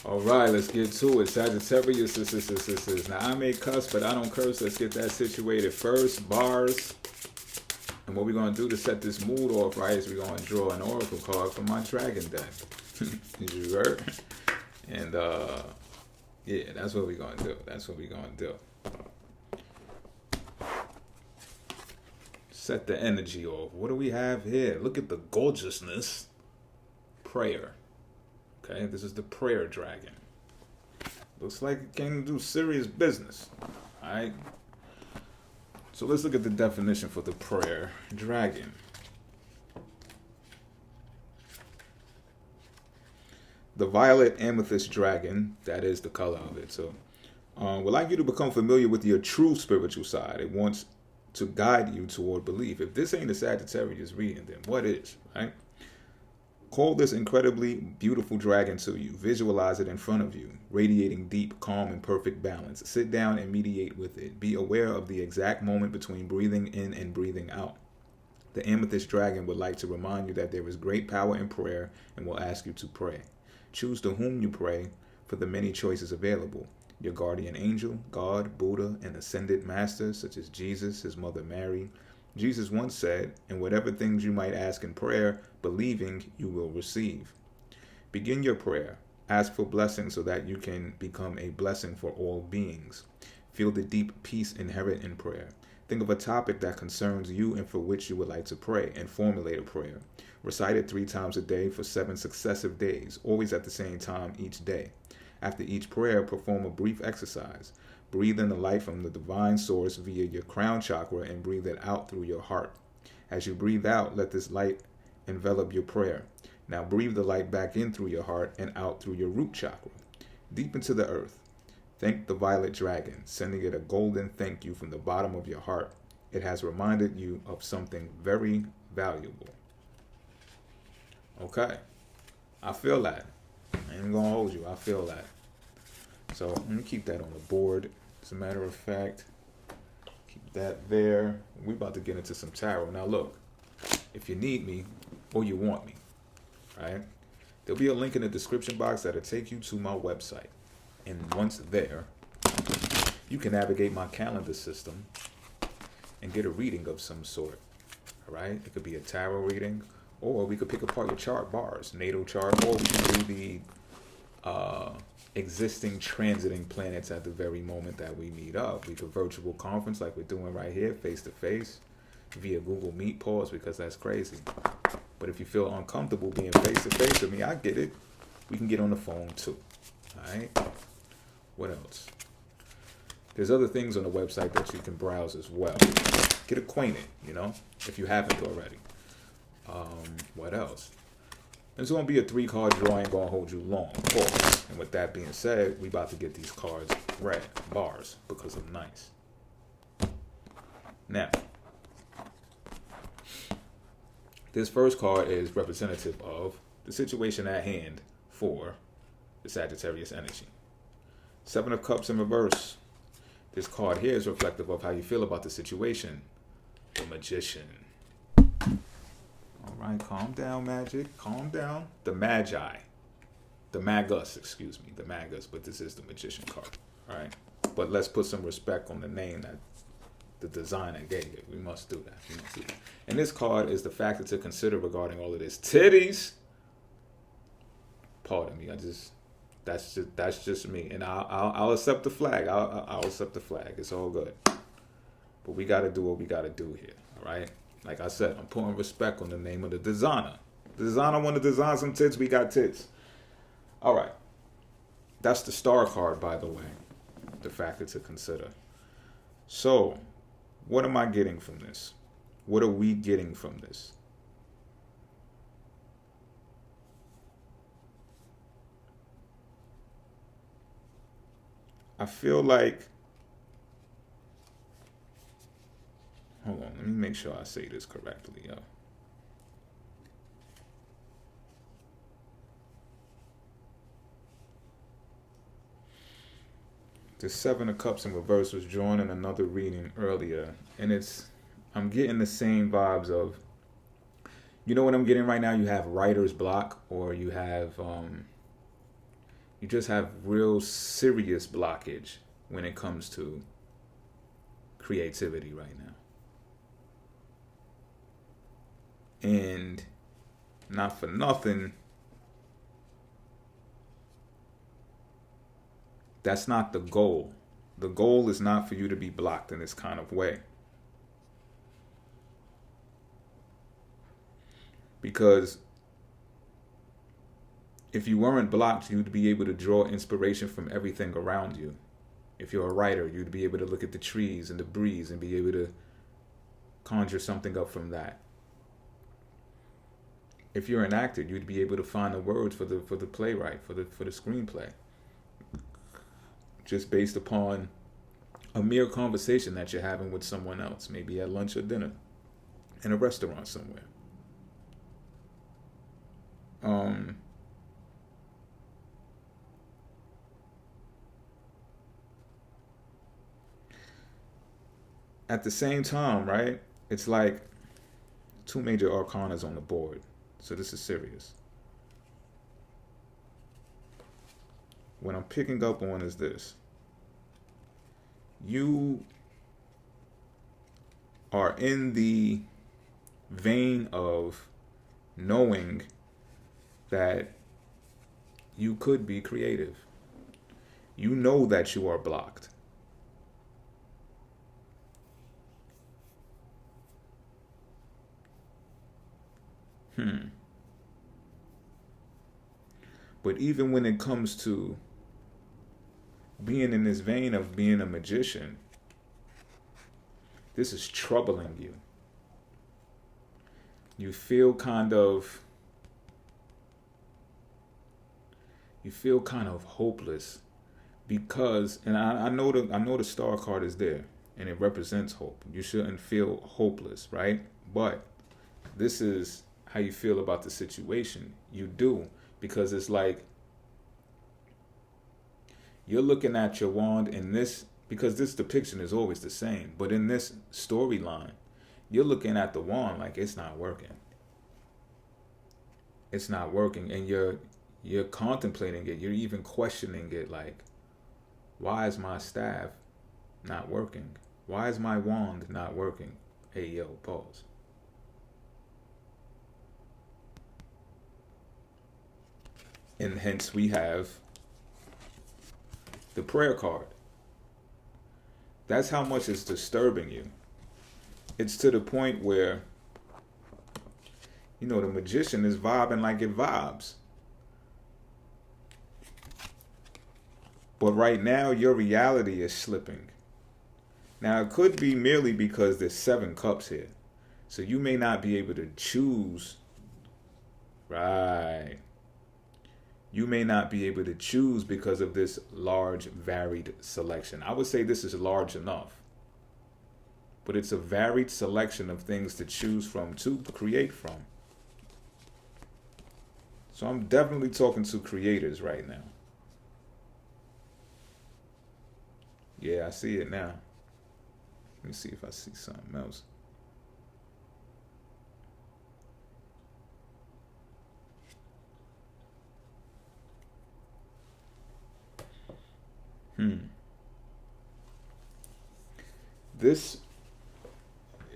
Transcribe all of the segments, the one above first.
All right, let's get to it. Sagittarius, this. Now, I may cuss, but I don't curse. Let's get that situated first. Bars. And what we're going to do to set this mood off, right, is we're going to draw an oracle card from my dragon deck. You heard? And, yeah, that's what we're going to do. That's what we're going to do. Set the energy off. What do we have here? Look at the gorgeousness. Prayer. Okay, this is the prayer dragon. Looks like it came to do serious business. Alright. So let's look at the definition for the prayer dragon. The violet amethyst dragon, that is the color of it. So would like you to become familiar with your true spiritual side. It wants to guide you toward belief. If this ain't a Sagittarius reading, then what is, right? Call this incredibly beautiful dragon to you. Visualize it in front of you, radiating deep, calm, and perfect balance. Sit down and meditate with it. Be aware of the exact moment between breathing in and breathing out. The amethyst dragon would like to remind you that there is great power in prayer and will ask you to pray. Choose to whom you pray for the many choices available. Your guardian angel, God, Buddha, and ascended masters such as Jesus, his mother Mary. Jesus once said, "In whatever things you might ask in prayer, believing you will receive." Begin your prayer. Ask for blessings so that you can become a blessing for all beings. Feel the deep peace inherent in prayer. Think of a topic that concerns you and for which you would like to pray, and formulate a prayer. Recite it 3 times a day for 7 successive days, always at the same time each day. After each prayer, perform a brief exercise. Breathe in the light from the divine source via your crown chakra and breathe it out through your heart. As you breathe out, let this light envelop your prayer. Now breathe the light back in through your heart and out through your root chakra, deep into the earth. Thank the violet dragon, sending it a golden thank you from the bottom of your heart. It has reminded you of something very valuable. Okay, I feel that. I ain't gonna hold you, I feel that. So let me keep that on the board. As a matter of fact, keep that there. We're about to get into some tarot. Now look, if you need me or you want me, right, there'll be a link in the description box that'll take you to my website. And once there, you can navigate my calendar system and get a reading of some sort. All right, it could be a tarot reading, or we could pick apart your chart bars, natal chart, or we can do the existing transiting planets at the very moment that we meet up. We could virtual conference like we're doing right here, face to face, via Google Meet. Pause, because that's crazy. But if you feel uncomfortable being face to face with me, I get it. We can get on the phone too. All right. What else? There's other things on the website that you can browse as well. Get acquainted, if you haven't already. What else? It's going to be a 3-card draw. I ain't going to hold you long. Pause. And with that being said, we about to get these cards red bars because I'm nice. Now, this first card is representative of the situation at hand for the Sagittarius energy. 7 of Cups in reverse. This card here is reflective of how you feel about the situation. The Magician. All right, calm down, Magic. Calm down. The Magi. The Magus, excuse me. The Magus, but this is the Magician card. All right. But let's put some respect on the name that the designer gave it. We must do that. And this card is the factor to consider regarding all of this. Titties. Pardon me. That's just me. And I'll accept the flag. I'll accept the flag. It's all good. But we got to do what we got to do here. All right. Like I said, I'm putting respect on the name of the designer. The designer want to design some tits, we got tits. All right. That's the star card, by the way. The factor to consider. So, what am I getting from this? What are we getting from this? I feel like... Hold on, let me make sure I say this correctly, yo. The 7 of Cups in reverse was drawn in another reading earlier, and I'm getting the same vibes of, you know what I'm getting right now? You have writer's block, or you have You just have real serious blockage when it comes to creativity right now. And not for nothing, that's not the goal. The goal is not for you to be blocked in this kind of way. Because if you weren't blocked, you'd be able to draw inspiration from everything around you. If you're a writer, you'd be able to look at the trees and the breeze and be able to conjure something up from that. If you're an actor, you'd be able to find the words for the playwright, for the screenplay, just based upon a mere conversation that you're having with someone else, maybe at lunch or dinner, in a restaurant somewhere. At the same time, right, it's like two major arcanas on the board. So this is serious. What I'm picking up on is this. You are in the vein of knowing that you could be creative. You know that you are blocked. But even when it comes to being in this vein of being a magician, this is troubling you. You feel kind of hopeless because, and I know the star card is there and it represents hope. You shouldn't feel hopeless, right? But this is how you feel about the situation. You do, because it's like you're looking at your wand in this, because this depiction is always the same, but in this storyline, you're looking at the wand like it's not working. It's not working, and you're contemplating it. You're even questioning it, like, why is my staff not working? Why is my wand not working? Hey, yo, pause. And hence we have the prayer card. That's how much it's disturbing you. It's to the point where, the magician is vibing like it vibes. But right now, your reality is slipping. Now, it could be merely because there's 7 cups here. So you may not be able to choose. Right. You may not be able to choose because of this large, varied selection. I would say this is large enough. But it's a varied selection of things to choose from, to create from. So I'm definitely talking to creators right now. Yeah, I see it now. Let me see if I see something else. This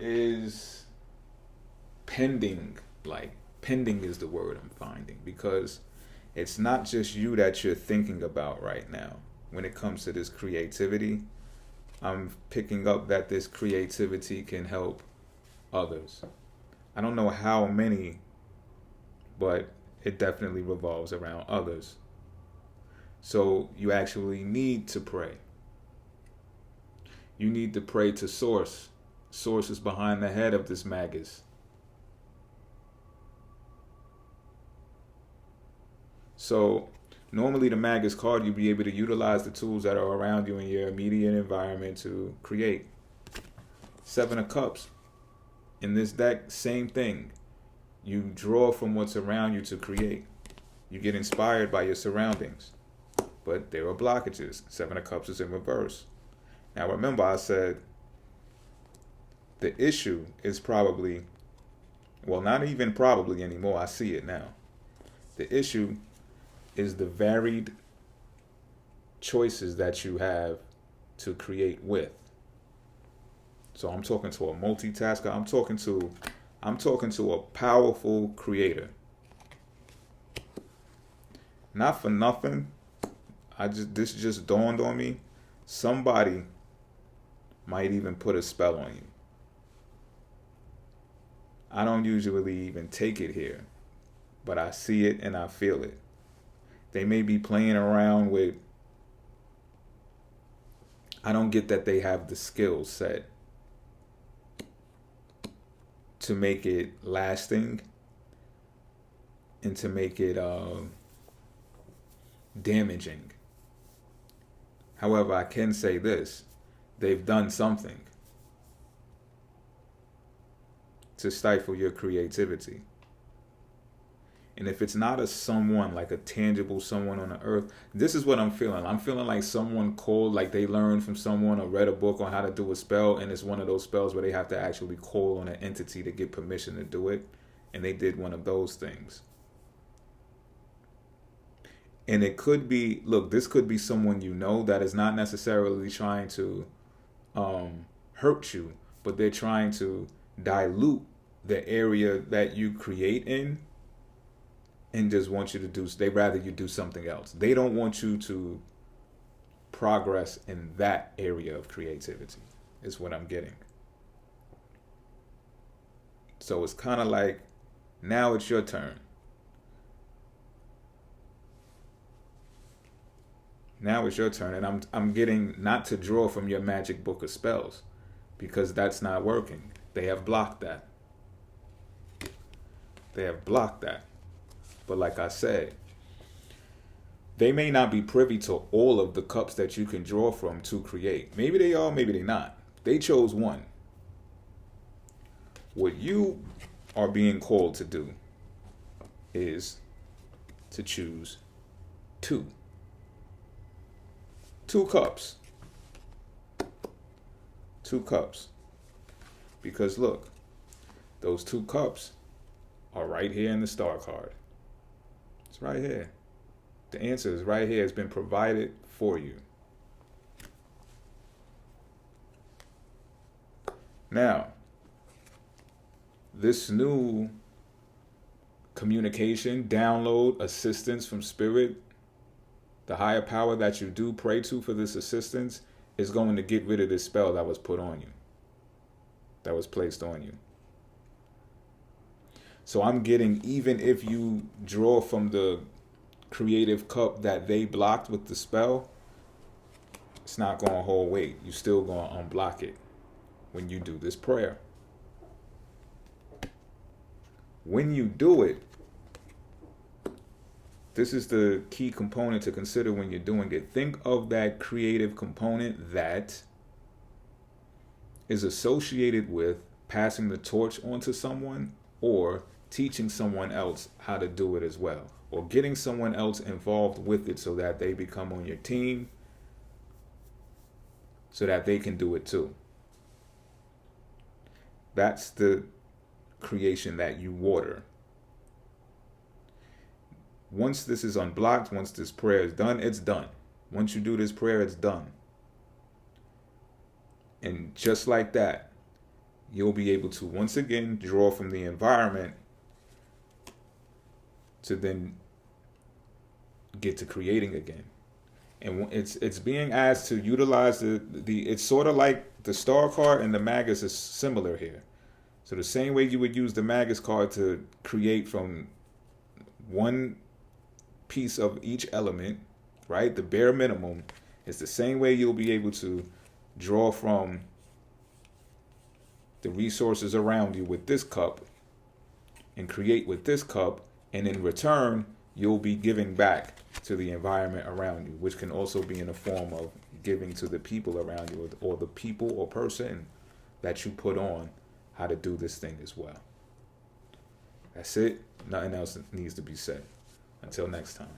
is pending. Like, pending is the word I'm finding, because it's not just you that you're thinking about right now. When it comes to this creativity, I'm picking up that this creativity can help others. I don't know how many, but it definitely revolves around others. So you actually need to pray. You need to pray to Source. Source is behind the head of this magus. So normally the magus card, you'll be able to utilize the tools that are around you in your immediate environment to create. 7 of Cups. In this deck, same thing. You draw from what's around you to create. You get inspired by your surroundings. But there are blockages. 7 of Cups is in reverse. Now remember, I said the issue is probably, well, not even probably anymore. I see it now. The issue is the varied choices that you have to create with. So I'm talking to a multitasker. I'm talking to a powerful creator. Not for nothing, this just dawned on me. Somebody might even put a spell on you. I don't usually even take it here, but I see it and I feel it. They may be playing around with, I don't get that they have the skill set to make it lasting and to make it damaging. However, I can say this. They've done something to stifle your creativity. And if it's not a someone, like a tangible someone on the earth, this is what I'm feeling. I'm feeling like someone called, like they learned from someone or read a book on how to do a spell, and it's one of those spells where they have to actually call on an entity to get permission to do it. And they did one of those things. And it could be, look, this could be someone you know that is not necessarily trying to hurt you, but they're trying to dilute the area that you create in and just want you to do, they rather you do something else. They don't want you to progress in that area of creativity, is what I'm getting. So it's kind of like, now it's your turn. Now it's your turn, and I'm getting not to draw from your magic book of spells, because that's not working. They have blocked that. They have blocked that. But like I said, they may not be privy to all of the cups that you can draw from to create. Maybe they are, maybe they're not. They chose one. What you are being called to do is to choose two. 2 cups. 2 cups. Because look, those 2 cups are right here in the star card. It's right here. The answer is right here. It's been provided for you. Now, this new communication, download, assistance from spirit, the higher power that you do pray to for this assistance, is going to get rid of this spell that was put on you, that was placed on you. So I'm getting, even if you draw from the creative cup that they blocked with the spell, it's not going to hold weight. You're still going to unblock it when you do this prayer. When you do it, this is the key component to consider when you're doing it. Think of that creative component that is associated with passing the torch onto someone, or teaching someone else how to do it as well, or getting someone else involved with it so that they become on your team so that they can do it too. That's the creation that you water. Once this is unblocked, once this prayer is done, it's done. Once you do this prayer, it's done. And just like that, you'll be able to once again draw from the environment to then get to creating again. And it's being asked to utilize the it's sort of like the star card and the magus is similar here. So the same way you would use the magus card to create from one piece of each element, right? The bare minimum is the same way you'll be able to draw from the resources around you with this cup and create with this cup, and in return you'll be giving back to the environment around you, which can also be in the form of giving to the people around you, or the people or person that you put on how to do this thing as well. That's it. Nothing else needs to be said. Until next time.